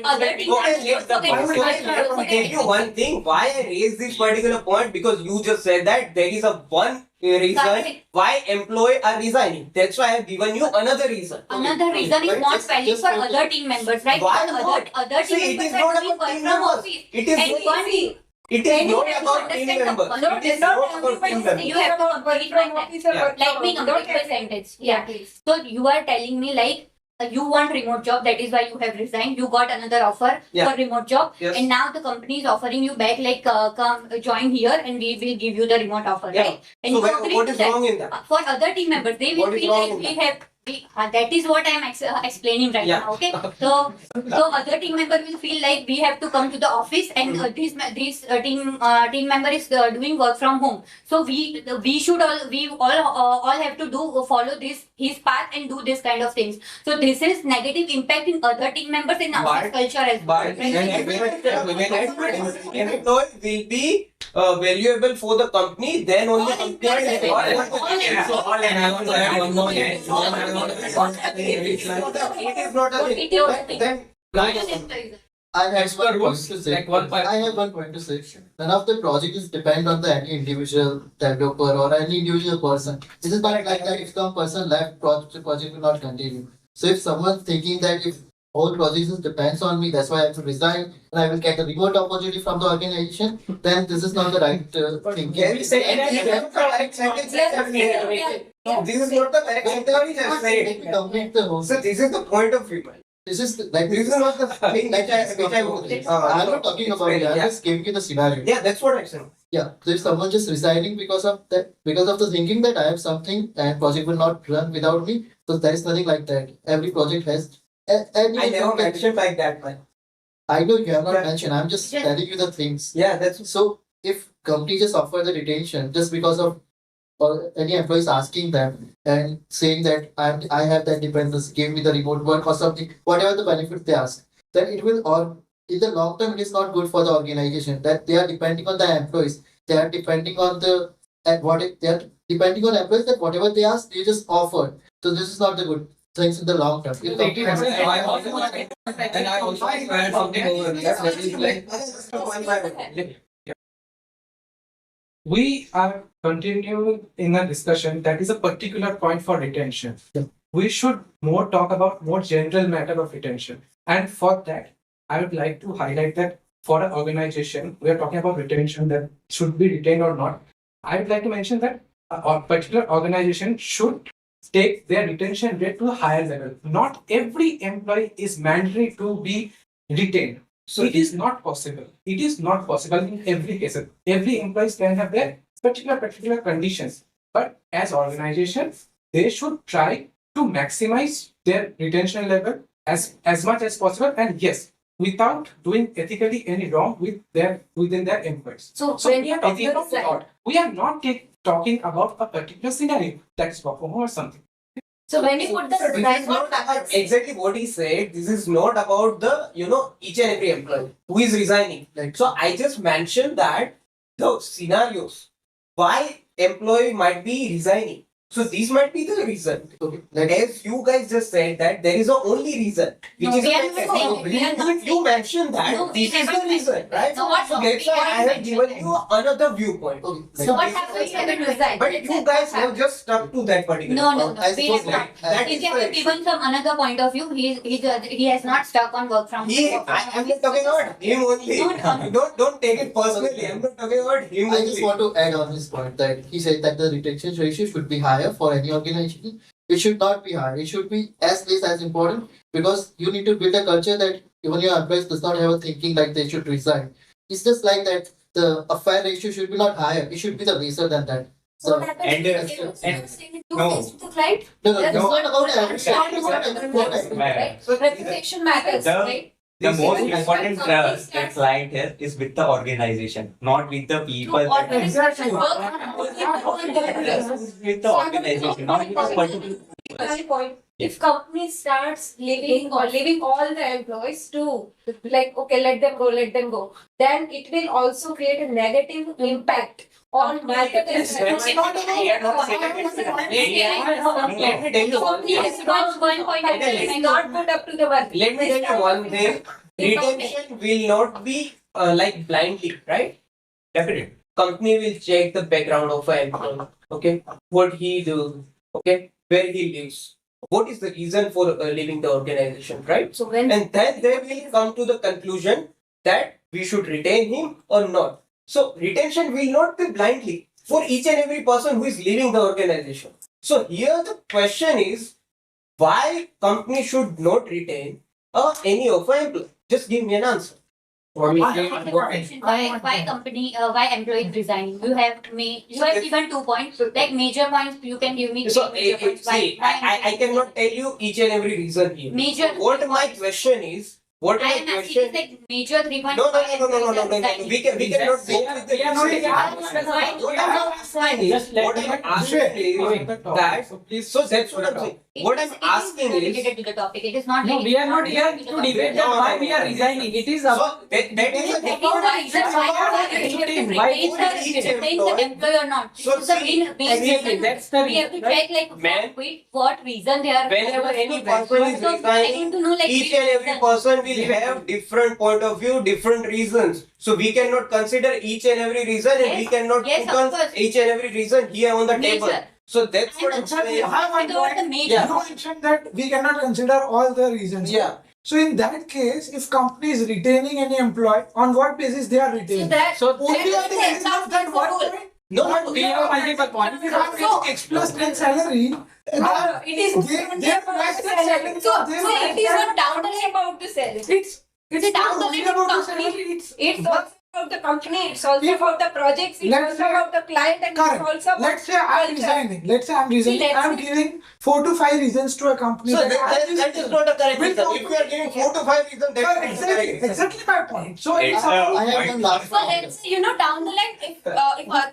other team Let me tell you one thing. Why I raise this particular point because you just said that there is a one reason why employee are resigning. That's why I have given you another reason. Another reason is not valid for other team members, right? Why Because not? other See, team it is members not are doing about work team from members. office. It is And one It Then is you not have to about team understand members. the- It is not about team members. You have to complete my sentence. Let me complete my sentence. Yeah. So you are telling me like you want remote job, that is why you have resigned. You got another offer Yeah. for remote job, Yes. and now the company is offering you back like come join here and we will give you the remote offer, Yeah. right? And So you agree what to is that. wrong in that? For other team members, they will What is feel wrong like in we that? have. That is what I am explaining right Yeah. now. Okay, so other team member will feel like we have to come to the office, and this team member is doing work from home. So we should all have to follow this his path and do this kind of things. So this is negative impact in other team members in office culture as well. But when employee will be valuable for the company, then only company It is not a thing. Then I have one point to say. Like one point. I have one point to say. None of the projects depend on the any individual developer or any individual person. This is not like that if some person left, project will not continue. So if someone thinking that if whole project depends on me, that's why I have to resign and I will get a remote opportunity from the organization, then this is not the right thing. Can we say this is not the correct sentence? No, this is not the correct sentence. Complete the whole. So this is the point of view. This is like This is not the thing which I I'm not talking about it. I'm just giving you the scenario. Yeah, that's what I said. Yeah, so if someone just resigning because of that, because of the thinking that I have something and project will not run without me, so there is nothing like that. Every project has. I never mentioned like that, man. I know you have not Yeah. mentioned. I'm just Yeah. telling you the things. Yeah, that's So if company just offer the retention just because of or any employees asking them and saying that I have that dependence, give me the remote work or something, whatever the benefit they ask, then it will or in the long term it is not good for the organization that they are depending on the employees. They are depending on the at what they are depending on employees that whatever they ask they just offer. So this is not the good. things in the long term. If company- And I also add something over there. That is like We are continuing in a discussion that is a particular point for retention. Yeah. We should more talk about more general matter of retention. And for that, I would like to highlight that for an organization, we are talking about retention that should be retained or not. I would like to mention that a particular organization should take their retention rate to a higher level. Not every employee is mandatory to be retained. So it is not possible. It is not possible in every case. Every employees can have their particular conditions. But as organizations, they should try to maximize their retention level as much as possible. And yes, without doing ethically any wrong within their employees. So So when we you're are talking talking about fraud. We are not talking about a particular scenario that is performed or something. so when you put the This is not about exactly what he said. This is not about the each and every employee who is resigning. Like- So I just mentioned that the scenarios why employee might be resigning. So these might be the reason. Okay, Like as you guys just said that there is a only reason, which No, is we a are not saying- we are not you saying- mentioned that No, we this is never the reason, right? No, what- So that's we why I haven't have given mentioned you another viewpoint. Okay, So like- what happens when it resigns? But you guys have just stuck to that particular. No, no, I no. We suppose have not. that If is you have correct. given some another point of view, he has not stuck on work from home. I am not talking about him only. Don't take it personally. I'm not talking about him I only. just want to add on his point that he said that the retention ratio should be higher for any organization. It should not be high. It should be as least as important because you need to build a culture that even your employees does not have a thinking like they should resign. It's just like that the affair ratio should be not higher. It should be the lesser than that. So what happens and, if you and- say no. to the client? No, no, That no. is not about No, it's not about right? So Reputation matters, The- right? The most This is important when companies the start- client here is with the organization, not with the people. To organization With the organization, not with the particular. point. If company starts leaving all the employees to like okay let them go, then it will also create a negative impact on market. It's not about- We are not saying Let me tell you one thing. One point at a time. Not put up to the market. Let me tell you one thing. Retention will not be like blindly, right? Definitely. Company will check the background of an employee. Okay, what he do. Okay, where he lives. What is the reason for leaving the organization, right? So when And then they will come to the conclusion that we should retain him or not. So retention will not be blindly for each and every person who is leaving the organization. So here the question is why company should not retain any of our employee? Just give me an answer. Why company, why employees resigning? You have given 2 points. Like major points, you can give me So three major points. see, I cannot tell you each and every reason here. Major. What my question is, what I my am asking question is like major 3 points. no, why employees are no. resigning. We cannot go with the We are not reason. Just let What them I'm asking is that So please. so that's what I'm saying. What I'm asking is related to the topic. It is not. No, we are not here to debate that why we are resigning. It is about so that is a That is the reason why you retain the employee or not. So This is the see, main reason. that's the We have to reason. check like Man, what reason they are. whenever any person is So, I resigning, need to know like each and every person will have different point of view, different reasons. So we cannot consider each and every reason and we Yes, cannot yes, put of on course. each and every reason here on the table. Major. So that's what I'm saying. I have one Without the point. major. Yeah. You mentioned that we cannot consider all the reasons. Yeah. So in that case, if company is retaining any employee, on what basis they are so retaining? that so Only on the basis of that one point. No, we have multiple points. If I'm getting X plus 10 salary, it is their max salary. so it is not down the line about the salary. It's down not the only line about the company. salary. It's also about the company, it's also about the projects, it's Let's also say- about the client, and it's Correct. also about Let's say I'm culture. resigning. Let's say I'm resigning. let's I'm say- giving 4 to 5 reasons to a company. So that that is not a correct Will reason. company- If you are giving 4 to 5 reasons, that's not a Exactly, correct reason. exactly my point. So It's it's I about have one last So let's say, down the line,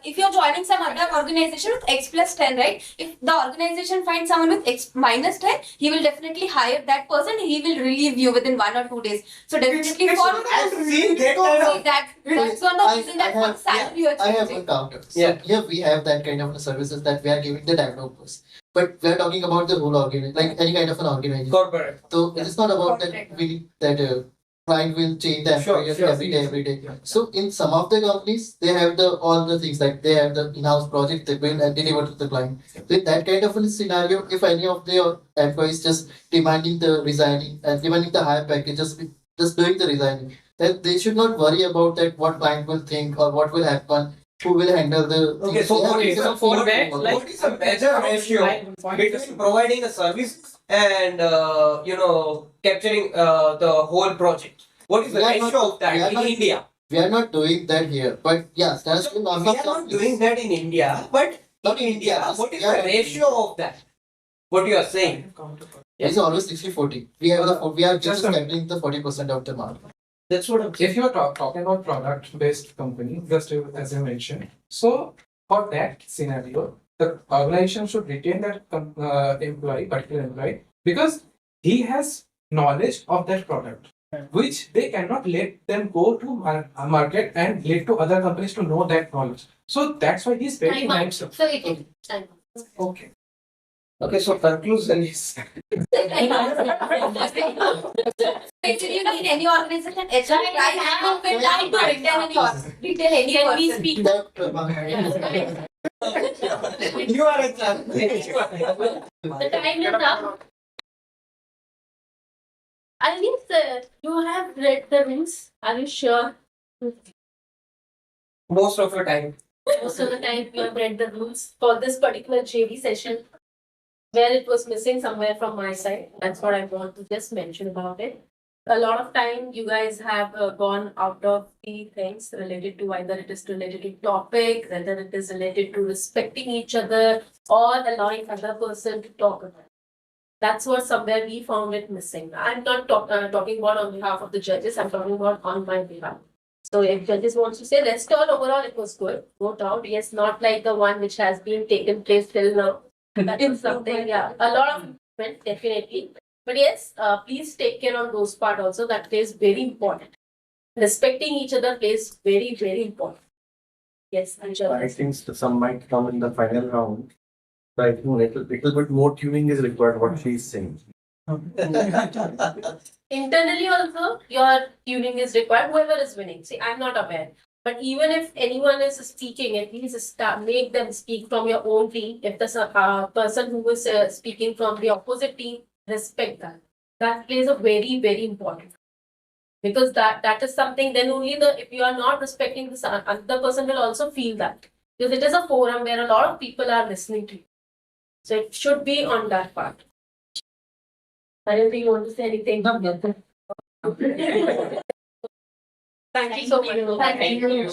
if you're joining some other organization with X plus 10, right? If the organization finds someone with X minus 10, he will definitely hire that person. He will relieve you within 1 or 2 days. So definitely it's for not I've seen that kind of see that's one of the reason that for salary you're I have changing. one counter. So Yeah. here we have that kind of services that we are giving the developers. but we are talking about the whole organization, like any kind of an organization. Corporate. So it is not about that client will change the employee every day. So in some of the companies, they have the all the things like they have the in-house project they build and deliver to the client. So in that kind of a scenario, if any of the employees just demanding the resigning and demanding the higher package, just doing the resigning, then they should not worry about that what client will think or what will happen. Who will handle the Okay, so what is a better ratio between providing a service and capturing the whole project? What is the ratio of that in India? We are not doing that here, but yes, that's We are not doing that in India, but in India, what is the ratio of that? What you are saying? It's always 60-40. We are just handling the 40% of the market. That's what I'm If you are talking about product-based company, just as I mentioned, so for that scenario, the organization should retain that particular employee, because he has knowledge of that product, which they cannot let them go to a market and let to other companies to know that knowledge. So that's why he's very Time out. nice. So it is time out. Okay. Okay, so conclusion is Actually, you need any organization, HR tries to fit time to retain any retain any Can we person. speak? you are a champ. The time is up. I think you have read the rules. Are you sure? Most of the time. Most of the time you have read the rules for this particular JD session, where it was missing somewhere from my side. That's what I want to just mention about it. A lot of time you guys have gone out of the things related to either it is related to topic, whether it is related to respecting each other or allowing other person to talk about. That's what somewhere we found it missing. I'm not talking about on behalf of the judges. I'm talking about on my behalf. So if judges wants to say, rest all overall it was good. No doubt. Yes, not like the one which has been taken place till now. That is something, yeah. A lot of improvement, definitely. But yes, please take care on those part also. That is very important. Respecting each other is very, very important. Yes, I think some might come in the final round. So I think little bit more tuning is required. What she is saying. Internally also, your tuning is required, whoever is winning. See, I'm not aware. But even if anyone is speaking, at least make them speak from your own team. If the person who is speaking from the opposite team, respect that. That plays a very, very important. Because that is something, then only if you are not respecting this, other person will also feel that. Because it is a forum where a lot of people are listening to you. So it should be on that part. I don't think you want to say anything. Thank you so much. Thank you.